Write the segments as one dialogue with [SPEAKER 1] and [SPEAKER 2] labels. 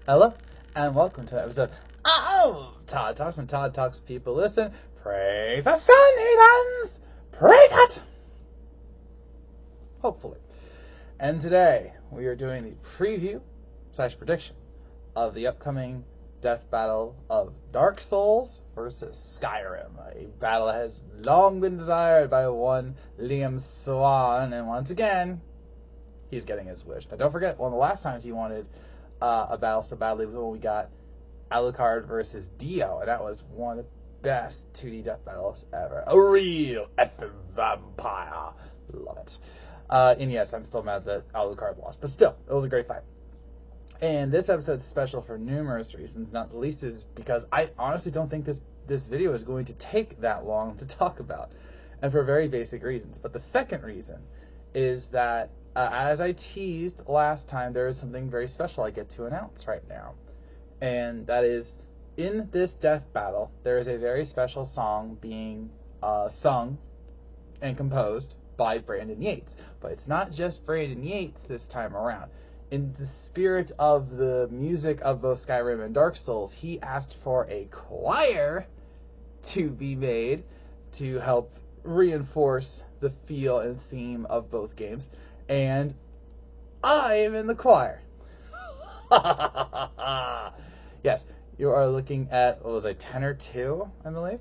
[SPEAKER 1] Hello, and welcome to an episode of Todd Talks. When Todd talks, people listen. Praise the sun, heathens! Praise it! Hopefully. And today, we are doing the preview / prediction of the upcoming death battle of Dark Souls versus Skyrim. A battle that has long been desired by one Liam Swan, and once again, he's getting his wish. Now, don't forget, one of the last times he wanted a battle so badly was when we got Alucard versus Dio, and that was one of the best 2D death battles ever. A real effing vampire. Love it. And yes, I'm still mad that Alucard lost, but still, it was a great fight. And this episode's special for numerous reasons, not the least is because I honestly don't think this video is going to take that long to talk about, and for very basic reasons. But the second reason is that as I teased last time, there is something very special I get to announce right now. And that is, in this death battle, there is a very special song being sung and composed by Brandon Yates. But it's not just Brandon Yates this time around. In the spirit of the music of both Skyrim and Dark Souls, he asked for a choir to be made to help reinforce the feel and theme of both games. And I am in the choir. Yes, you are looking at, what was I, tenor 2, I believe.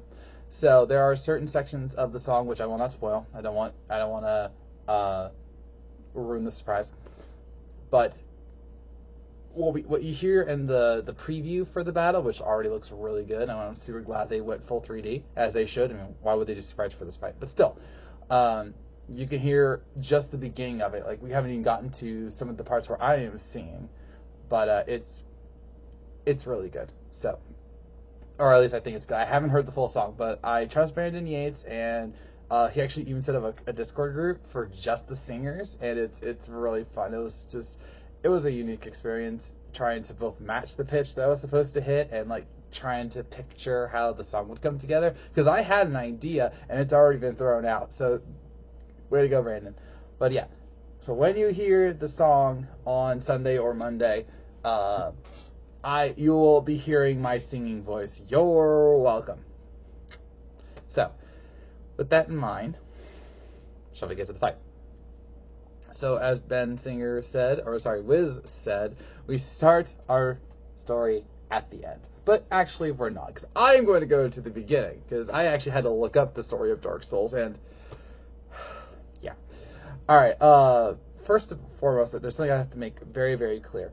[SPEAKER 1] So there are certain sections of the song which I will not spoil. I don't want to ruin the surprise. But what you hear in the preview for the battle, which already looks really good, and I'm super glad they went full 3D, as they should. I mean, why would they do surprise for this fight? But still, you can hear just the beginning of it. Like, we haven't even gotten to some of the parts where I am singing, but it's really good. So, or at least I think it's good. I haven't heard the full song, but I trust Brandon Yates, and he actually even set up a Discord group for just the singers, and it's really fun. It was a unique experience trying to both match the pitch that I was supposed to hit and like trying to picture how the song would come together, because I had an idea and it's already been thrown out. So way to go, Brandon. But yeah, so when you hear the song on Sunday or Monday, you will be hearing my singing voice. You're welcome. So, with that in mind, shall we get to the fight? So, as Wiz said, we start our story at the end. But actually, we're not, because I'm going to go to the beginning, because I actually had to look up the story of Dark Souls, and yeah. Alright, first and foremost, there's something I have to make very, very clear.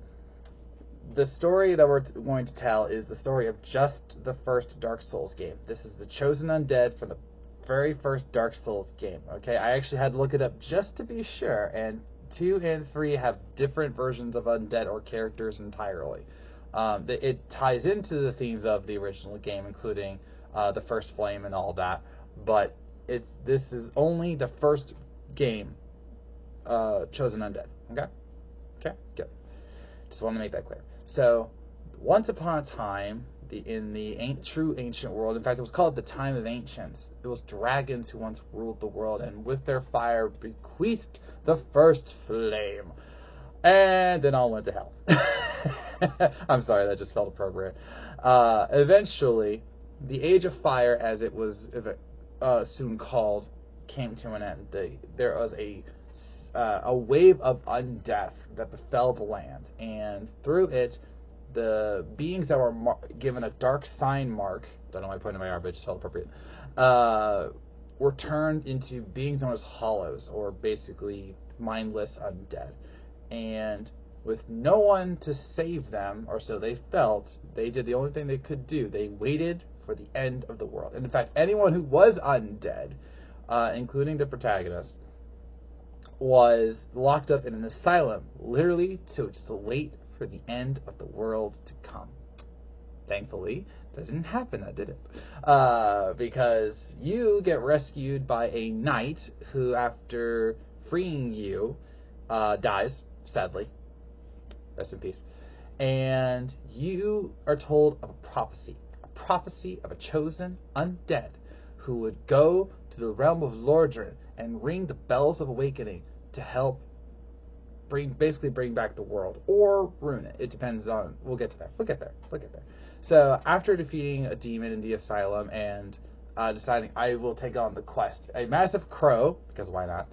[SPEAKER 1] The story that we're going to tell is the story of just the first Dark Souls game. This is the Chosen Undead from the very first Dark Souls game. Okay, I actually had to look it up just to be sure, and 2 and 3 have different versions of undead or characters entirely. It ties into the themes of the original game, including the first flame and all that, but this is only the first game, Chosen Undead. Okay, good. Just want to make that clear. So, once upon a time, in the true ancient world, in fact, it was called the Time of Ancients. It was dragons who once ruled the world, and with their fire bequeathed the first flame. And then all went to hell. I'm sorry, that just felt appropriate. Eventually, the Age of Fire, as it was soon called, came to an end. There was a wave of undeath that befell the land, and through it, the beings that were given a dark sign mark, don't know why I put it in my arm, but it just felt appropriate, were turned into beings known as hollows, or basically mindless undead. And with no one to save them, or so they felt, they did the only thing they could do. They waited for the end of the world. And in fact, anyone who was undead, including the protagonist, was locked up in an asylum, literally to just wait for the end of the world to come. Thankfully, that didn't happen, did it? Because you get rescued by a knight who, after freeing you, dies, sadly. Rest in peace. And you are told of a prophecy of a chosen undead who would go to the realm of Lordran and ring the bells of awakening to help basically bring back the world or ruin it. It depends on. We'll get to that. We'll get there. So after defeating a demon in the asylum and deciding I will take on the quest, a massive crow, because why not,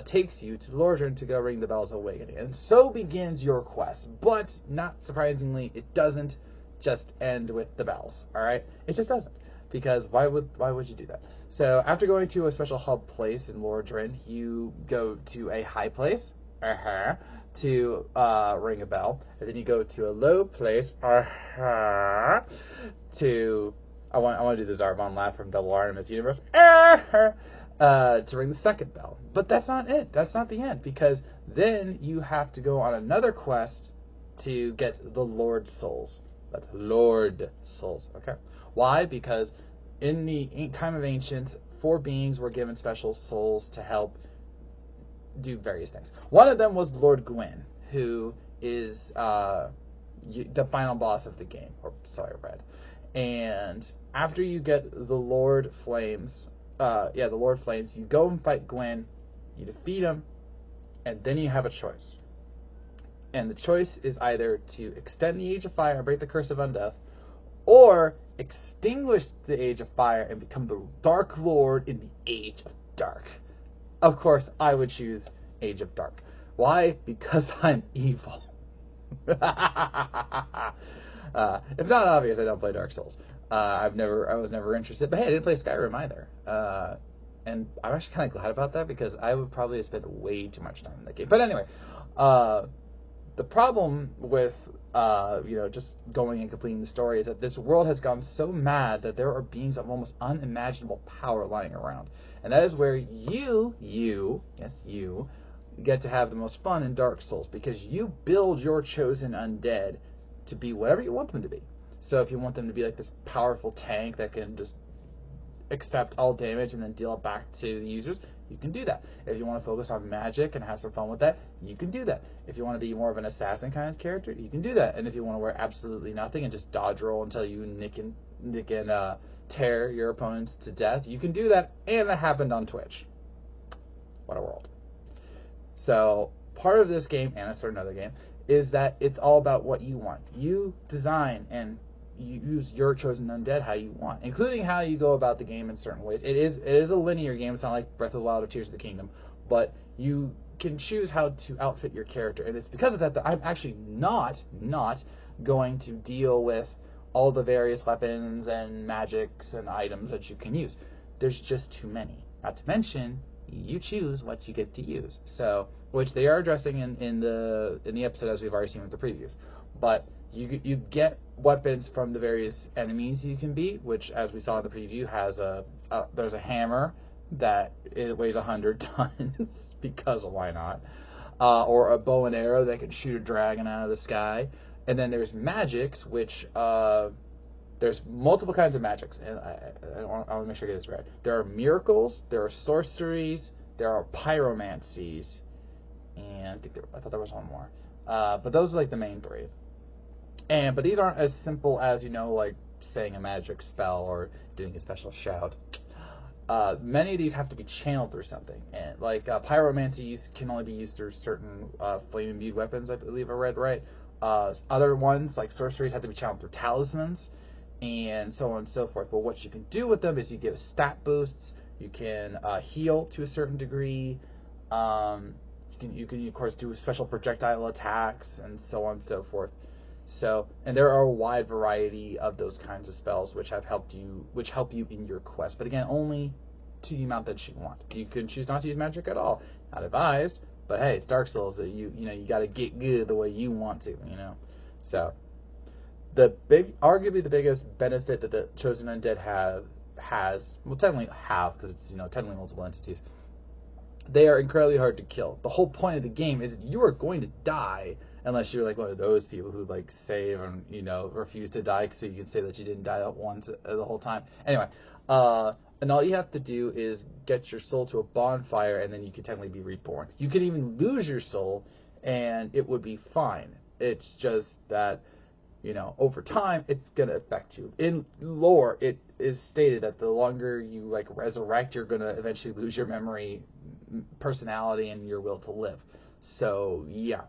[SPEAKER 1] takes you to Lordran to go ring the bells of awakening, and so begins your quest. But not surprisingly, it doesn't just end with the bells. All right, it just doesn't, because why would you do that? So after going to a special hub place in Lordran, you go to a high place to ring a bell, and then you go to a low place to I want to do the Zarbon laugh from Double Artemis Universe to ring the second bell. But that's not it. That's not the end, because then you have to go on another quest to get the Lord Souls. That's Lord Souls. Okay. Why? Because in the time of ancients, 4 beings were given special souls to help do various things. One of them was Lord Gwyn, who is the final boss of the game, or sorry, Red. And after you get the Lord Flames, you go and fight Gwyn, you defeat him, and then you have a choice. And the choice is either to extend the Age of Fire and break the Curse of Undeath, or extinguish the Age of Fire and become the Dark Lord in the Age of Dark. Of course, I would choose Age of Dark. Why? Because I'm evil. If not obvious, I don't play Dark Souls. I was never interested. But hey, I didn't play Skyrim either. And I'm actually kind of glad about that, because I would probably have spent way too much time in that game. But anyway, the problem with just going and completing the story is that this world has gone so mad that there are beings of almost unimaginable power lying around. And that is where you get to have the most fun in Dark Souls, because you build your chosen undead to be whatever you want them to be. So if you want them to be like this powerful tank that can just accept all damage and then deal it back to the users, you can do that. If you want to focus on magic and have some fun with that, you can do that. If you want to be more of an assassin kind of character, you can do that. And if you want to wear absolutely nothing and just dodge roll until you nick and tear your opponents to death, you can do that. And that happened on Twitch. What a world. So part of this game, and I started another game, is that it's all about what you want. You design and you use your chosen undead how you want, including how you go about the game in certain ways. It is a linear game. It's not like Breath of the Wild or Tears of the Kingdom, but you can choose how to outfit your character, and it's because of that I'm actually not going to deal with all the various weapons and magics and items that you can use. There's just too many. Not to mention, you choose what you get to use. So, which they are addressing in the episode, as we've already seen with the previews. But you get weapons from the various enemies you can beat, which, as we saw in the preview, has there's a hammer that it weighs 100 tons because why not? Or a bow and arrow that can shoot a dragon out of the sky. And then there's magics, which there's multiple kinds of magics, and I want to make sure I get this right. There are miracles, there are sorceries, there are pyromancies, and I thought there was one more. But those are like the main 3. But these aren't as simple as, like saying a magic spell or doing a special shout. Many of these have to be channeled through something, and like pyromancies can only be used through certain flame-imbued weapons, I believe I read right. Other ones, like sorceries, have to be channeled through talismans, and so on and so forth. But what you can do with them is you give stat boosts, you can heal to a certain degree, you can of course do special projectile attacks, and so on and so forth. So, and there are a wide variety of those kinds of spells which help you in your quest. But again, only to the amount that you want. You can choose not to use magic at all. Not advised, but hey, it's Dark Souls. That you got to get good the way you want to. So, arguably the biggest benefit that the Chosen Undead has, well, technically have, because it's technically multiple entities. They are incredibly hard to kill. The whole point of the game is that you are going to die unless you're like one of those people who like save and refuse to die, so you can say that you didn't die at once the whole time. Anyway, and all you have to do is get your soul to a bonfire, and then you can technically be reborn. You can even lose your soul, and it would be fine. It's just that over time it's gonna affect you. In lore, it is stated that the longer you resurrect, you're gonna eventually lose your memory, personality, and your will to live. So, yeah.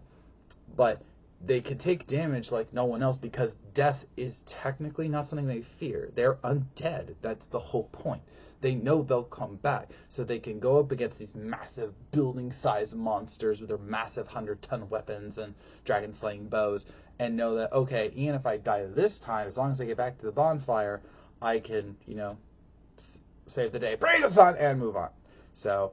[SPEAKER 1] But they can take damage like no one else because death is technically not something they fear. They're undead. That's the whole point. They know they'll come back, so they can go up against these massive building-sized monsters with their massive 100-ton weapons and dragon-slaying bows, and know that, okay, even if I die this time, as long as I get back to the bonfire, I can, save the day, praise the sun, and move on. So,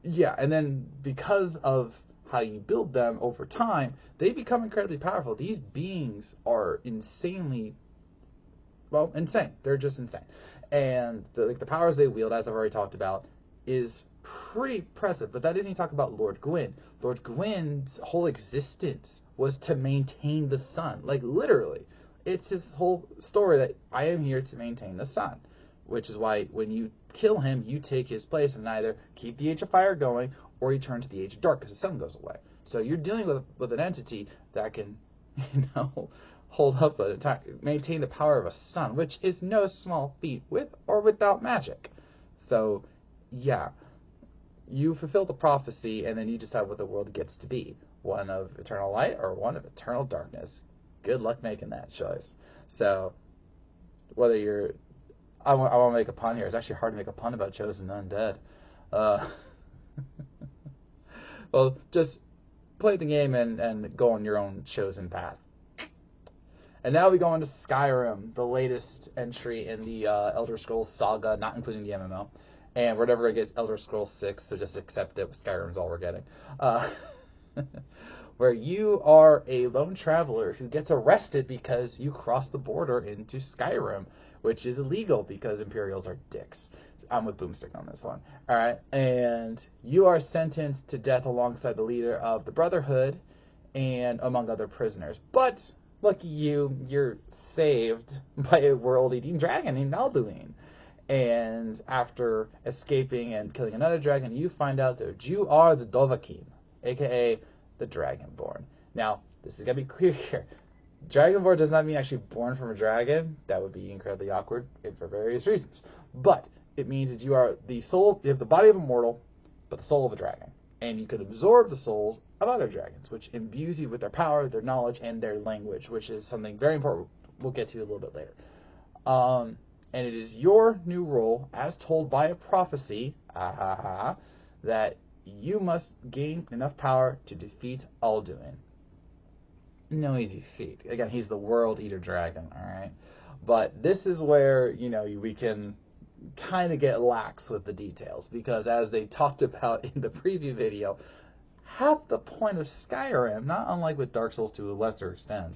[SPEAKER 1] yeah, and then because of how you build them over time, they become incredibly powerful. These beings are insane. They're just insane. And the powers they wield, as I've already talked about, is pretty impressive. But that isn't even talk about Lord Gwyn. Lord Gwyn's whole existence was to maintain the sun. Like, literally. It's his whole story that I am here to maintain the sun. Which is why when you kill him, you take his place and either keep the Age of Fire going or you turn to the Age of Dark because the sun goes away. So you're dealing with an entity that can, hold up maintain the power of a sun, which is no small feat with or without magic. So, yeah, you fulfill the prophecy and then you decide what the world gets to be. One of eternal light or one of eternal darkness. Good luck making that choice. So, whether you're... I want to make a pun here. It's actually hard to make a pun about Chosen Undead. Well, just play the game and go on your own chosen path. And now we go into Skyrim, the latest entry in the Elder Scrolls saga, not including the MMO. And we're never going to get Elder Scrolls 6, so just accept it. Skyrim's all we're getting. Where you are a lone traveler who gets arrested because you crossed the border into Skyrim, which is illegal because Imperials are dicks. I'm with Boomstick on this one. All right. And you are sentenced to death alongside the leader of the Brotherhood and among other prisoners. But lucky you're saved by a world-eating dragon named Alduin. And after escaping and killing another dragon, you find out that you are the Dovahkiin, a.k.a. the Dragonborn. Now, this is going to be clear here. Dragonborn does not mean actually born from a dragon. That would be incredibly awkward for various reasons. But it means that you are the soul, you have the body of a mortal, but the soul of a dragon. And you can absorb the souls of other dragons, which imbues you with their power, their knowledge, and their language, which is something very important we'll get to a little bit later. And it is your new role, as told by a prophecy, that you must gain enough power to defeat Alduin. No easy feat. Again, he's the World Eater Dragon, alright? But this is where, we can kind of get lax with the details, because as they talked about in the preview video, half the point of Skyrim, not unlike with Dark Souls to a lesser extent,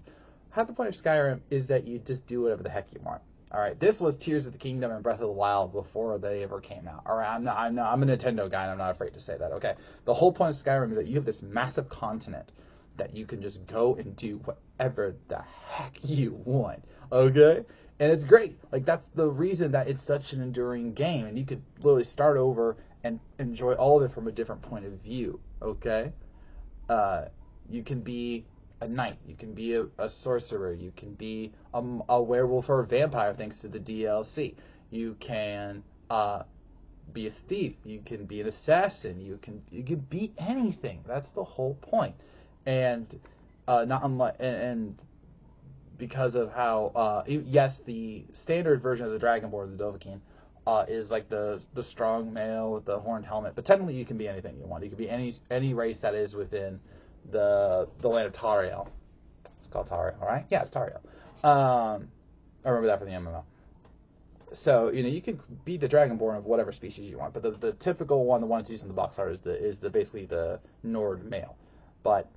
[SPEAKER 1] half the point of Skyrim is that you just do whatever the heck you want. Alright, this was Tears of the Kingdom and Breath of the Wild before they ever came out. Alright, I'm a Nintendo guy and I'm not afraid to say that, okay? The whole point of Skyrim is that you have this massive continent that you can just go and do whatever the heck you want, okay? And it's great. Like, that's the reason that it's such an enduring game, and you could literally start over and enjoy all of it from a different point of view, okay? You can be a knight, you can be a sorcerer, you can be a werewolf or a vampire thanks to the DLC. You can be a thief, you can be an assassin, you can be anything. That's the whole point. And because of how yes, the standard version of the Dragonborn, the Dovahkiin, is like the strong male with the horned helmet, but technically you can be anything you want. You can be any race that is within the land of Tariel. It's called Tariel, right? Yeah, it's Tariel. I remember that from the MMO. So you can be the Dragonborn of whatever species you want, but the typical one, the one that's used in the box art, is basically the Nord male. But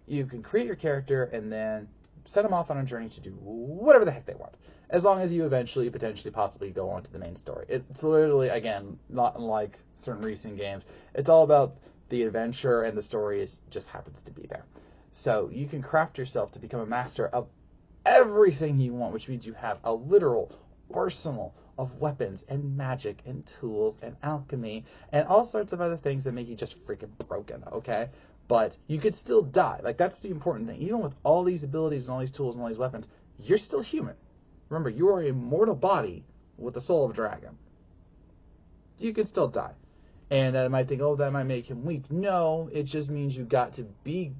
[SPEAKER 1] you can create your character and then set them off on a journey to do whatever the heck they want, as long as you eventually, potentially, possibly go on to the main story. It's literally, again, not unlike certain recent games. It's all about the adventure, and the story just happens to be there. So you can craft yourself to become a master of everything you want, which means you have a literal arsenal of weapons and magic and tools and alchemy and all sorts of other things that make you just freaking broken, okay? But you could still die. Like, that's the important thing. Even with all these abilities and all these tools and all these weapons, you're still human. Remember, you are a mortal body with the soul of a dragon. You can still die. And that might think, oh, that might make him weak. No, it just means you got to be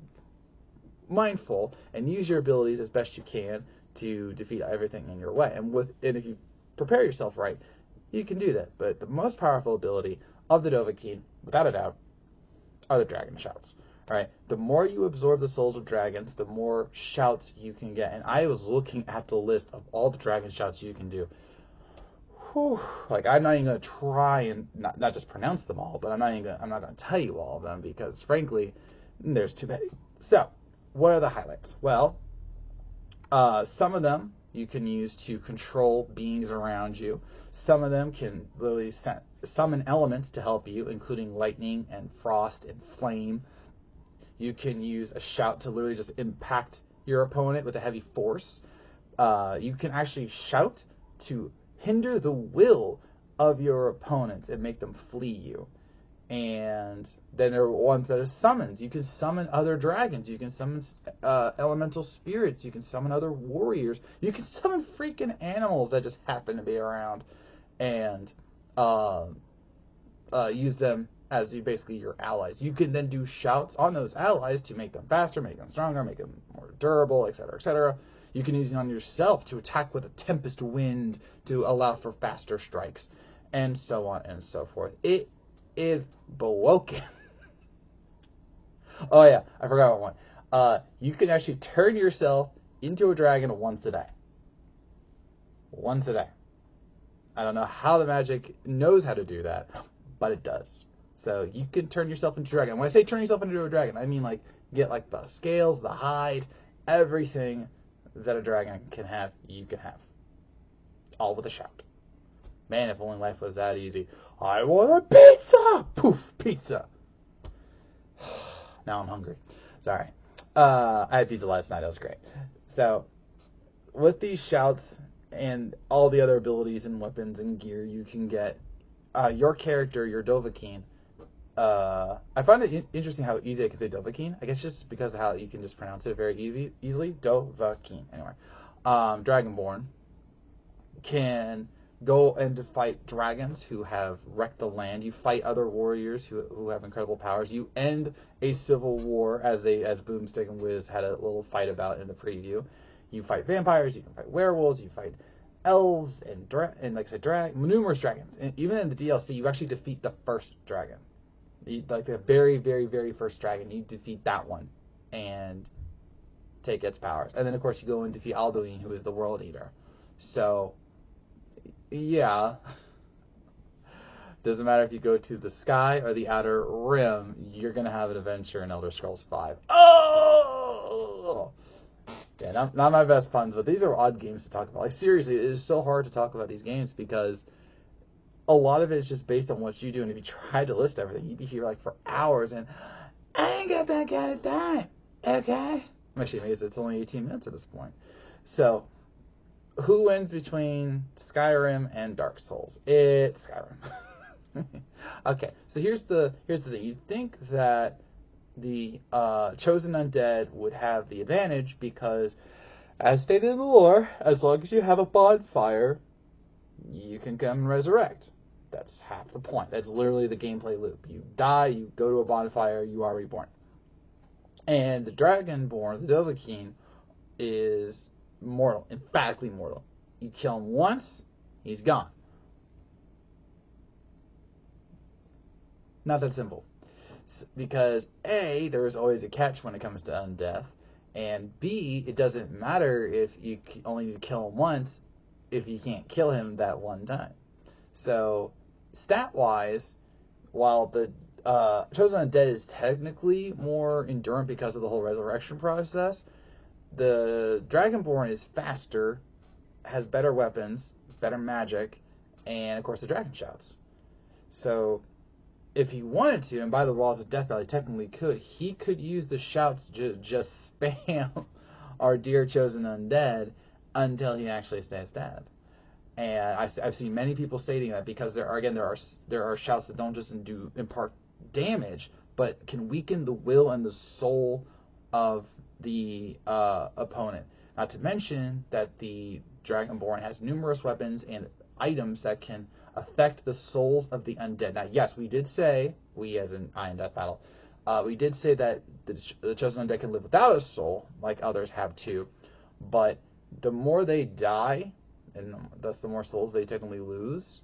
[SPEAKER 1] mindful and use your abilities as best you can to defeat everything in your way. And if you prepare yourself right, you can do that. But the most powerful ability of the Dovahkiin, without a doubt, are the dragon shouts. Right? The more you absorb the souls of dragons, the more shouts you can get. And I was looking at the list of all the dragon shouts you can do. Whew. Like, I'm not even gonna try and not just pronounce them all, but I'm not gonna tell you all of them because, frankly, there's too many. So, what are the highlights? Well, some of them you can use to control beings around you. Some of them can literally summon elements to help you, including lightning and frost and flame. You can use a shout to literally just impact your opponent with a heavy force. You can actually shout to hinder the will of your opponents and make them flee you. And then there are ones that are summons. You can summon other dragons. You can summon elemental spirits. You can summon other warriors. You can summon freaking animals that just happen to be around, and use them as basically your allies. You can then do shouts on those allies to make them faster, make them stronger, make them more durable, etc., etc. You can use it on yourself to attack with a tempest wind to allow for faster strikes, and so on and so forth. It is broken. Oh yeah, I forgot one. You can actually turn yourself into a dragon once a day. Once a day. I don't know how the magic knows how to do that, but it does. So you can turn yourself into a dragon. When I say turn yourself into a dragon, I mean like get like the scales, the hide, everything that a dragon can have, you can have. All with a shout. Man, if only life was that easy. I want a pizza! Poof, pizza. Now I'm hungry. Sorry. I had pizza last night. That was great. So, with these shouts and all the other abilities and weapons and gear you can get, your character, your Dovahkiin, I find it interesting how easy I can say Dovahkiin. I guess just because of how you can just pronounce it very easily. Dovahkiin. Anyway. Dragonborn can go and to fight dragons who have wrecked the land. You fight other warriors who have incredible powers. You end a civil war, as Boomstick and Wiz had a little fight about in the preview. You fight vampires. You can fight werewolves. You fight elves and like I said, numerous dragons. And even in the DLC, you actually defeat the first dragon. Like the very, very, very first dragon. You defeat that one and take its powers. And then of course you go and defeat Alduin, who is the World Eater. So yeah. Doesn't matter if you go to the sky or the outer rim, you're going to have an adventure in Elder Scrolls V. Oh! Yeah, not my best puns, but these are odd games to talk about. Like, seriously, it is so hard to talk about these games because a lot of it is just based on what you do, and if you tried to list everything, you'd be here, like, for hours, and I ain't got that kind of time, okay? I'm actually amazed it's only 18 minutes at this point. So, who wins between Skyrim and Dark Souls? It's Skyrim. Okay, so here's the thing. You'd think that the Chosen Undead would have the advantage because, as stated in the lore, as long as you have a bonfire, you can come and resurrect. That's half the point. That's literally the gameplay loop. You die, you go to a bonfire, you are reborn. And the Dragonborn, the Dovahkiin, is mortal, emphatically mortal. You kill him once, he's gone. Not that simple. Because A, there is always a catch when it comes to undeath, and B, it doesn't matter if you only need to kill him once if you can't kill him that one time. So, stat-wise, while the Chosen Undead is technically more endurant because of the whole resurrection process, the Dragonborn is faster, has better weapons, better magic, and of course the dragon shouts. So, if he wanted to, and by the laws of Death Valley technically could, he could use the shouts just spam our dear Chosen Undead until he actually stays dead. And I've seen many people stating that because there are shouts that don't just impart damage, but can weaken the will and the soul of the opponent. Not to mention that the Dragonborn has numerous weapons and items that can affect the souls of the undead. Now, yes, we did say, we as in I and Death Battle, we did say that the Chosen Undead can live without a soul, like others have too, but the more they die, and thus the more souls they technically lose,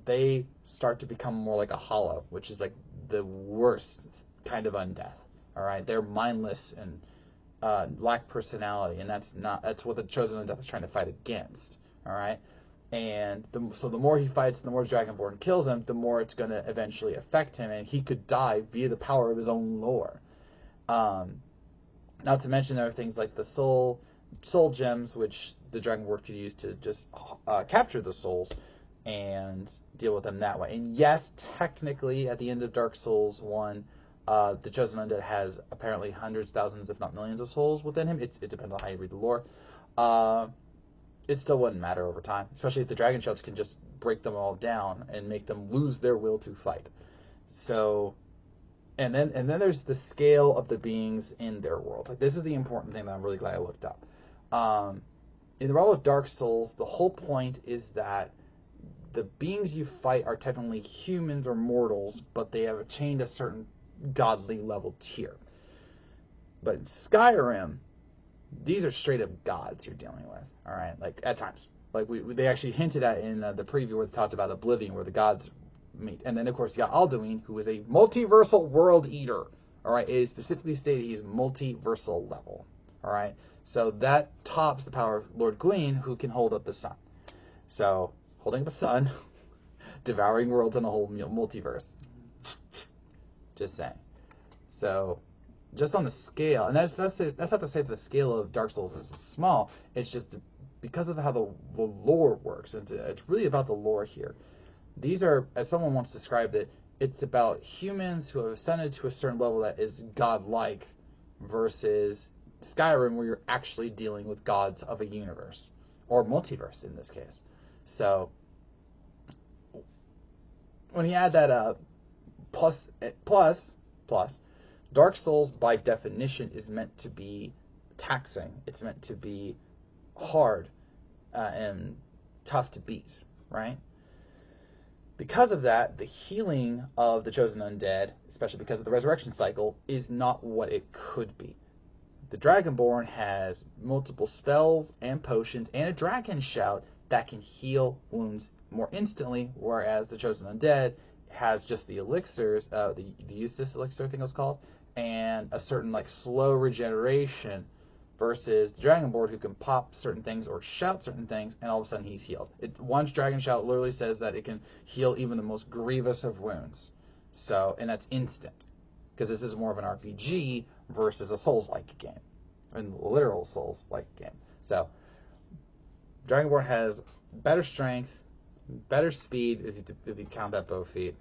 [SPEAKER 1] they start to become more like a hollow, which is like the worst kind of undeath. All right, they're mindless and lack personality, and that's what the Chosen Undead is trying to fight against. All right, and so the more he fights, the more Dragonborn kills him, the more it's going to eventually affect him, and he could die via the power of his own lore. Not to mention there are things like the soul gems, which the Dragonborn could use to just capture the souls and deal with them that way. And yes, technically, at the end of Dark Souls 1, the Chosen Undead has apparently hundreds, thousands, if not millions of souls within him. It depends on how you read the lore. It still wouldn't matter over time, especially if the Dragon Shouts can just break them all down and make them lose their will to fight. So, and then there's the scale of the beings in their world. Like, this is the important thing that I'm really glad I looked up. In the realm of Dark Souls, the whole point is that the beings you fight are technically humans or mortals, but they have attained a certain godly level tier. But in Skyrim, these are straight up gods you're dealing with. All right, like at times, like they actually hinted at in the preview where they talked about Oblivion, where the gods meet, and then of course you got Alduin, who is a multiversal world eater. All right, it is specifically stated he's multiversal level. All right, so that tops the power of Lord Gwyn, who can hold up the sun. So holding up a sun, devouring worlds in a whole multiverse. Just saying. So, just on the scale, and that's not to say that the scale of Dark Souls is small. It's just because of how the lore works. It's really about the lore here. These are, as someone once described it, it's about humans who have ascended to a certain level that is godlike, versus Skyrim, where you're actually dealing with gods of a universe or multiverse in this case. So, when you add that up, plus, Dark Souls by definition is meant to be taxing. It's meant to be hard and tough to beat, right? Because of that, the healing of the Chosen Undead, especially because of the resurrection cycle, is not what it could be. The Dragonborn has multiple spells and potions and a dragon shout that can heal wounds more instantly, whereas the Chosen Undead has just the elixirs, the Eustace elixir, I think it was called, and a certain like slow regeneration, versus the Dragonborn, who can pop certain things or shout certain things, and all of a sudden he's healed. One's dragon shout literally says that it can heal even the most grievous of wounds. So, and that's instant, because this is more of an RPG versus a Souls-like game, and literal Souls-like game. So, Dragonborn has better strength, better speed, if you count that bow feat,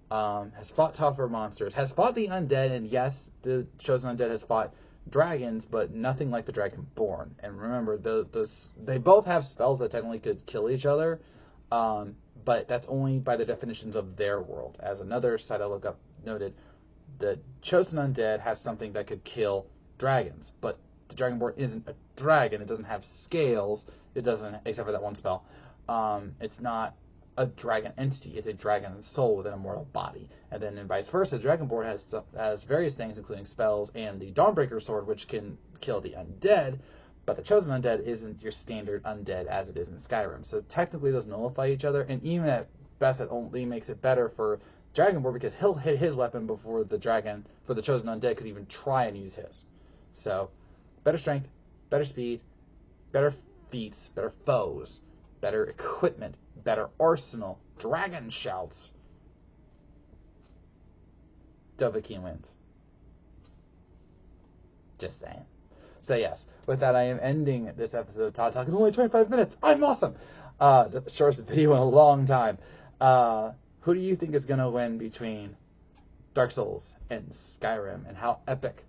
[SPEAKER 1] has fought tougher monsters, has fought the undead, and yes, the Chosen Undead has fought dragons, but nothing like the Dragonborn. And remember, they both have spells that technically could kill each other, but that's only by the definitions of their world. As another site I look up noted, the Chosen Undead has something that could kill dragons, but the Dragonborn isn't a dragon. It doesn't have scales. It doesn't, except for that one spell. It's not a dragon entity. It's a dragon soul within a mortal body. And then vice versa, Dragonborn has various things, including spells and the Dawnbreaker sword, which can kill the undead. But the Chosen Undead isn't your standard undead as it is in Skyrim. So technically those nullify each other, and even at best it only makes it better for Dragonborn, because he'll hit his weapon before the Chosen Undead could even try and use his. So, better strength, better speed, better feats, better foes, better equipment, better arsenal, dragon shouts. Dovahkiin wins. Just saying. So yes, with that I am ending this episode of Todd Talking. Only 25 minutes. I'm awesome. The shortest video in a long time. Who do you think is going to win between Dark Souls and Skyrim, and how epic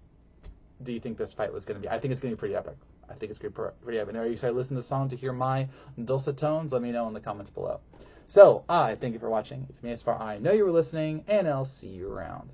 [SPEAKER 1] do you think this fight was going to be? I think it's going to be pretty epic. I think it's going to be pretty epic. Are you excited to listen to the song, to hear my dulcet tones? Let me know in the comments below. So, I thank you for watching. If you made it this far, I know you were listening, and I'll see you around.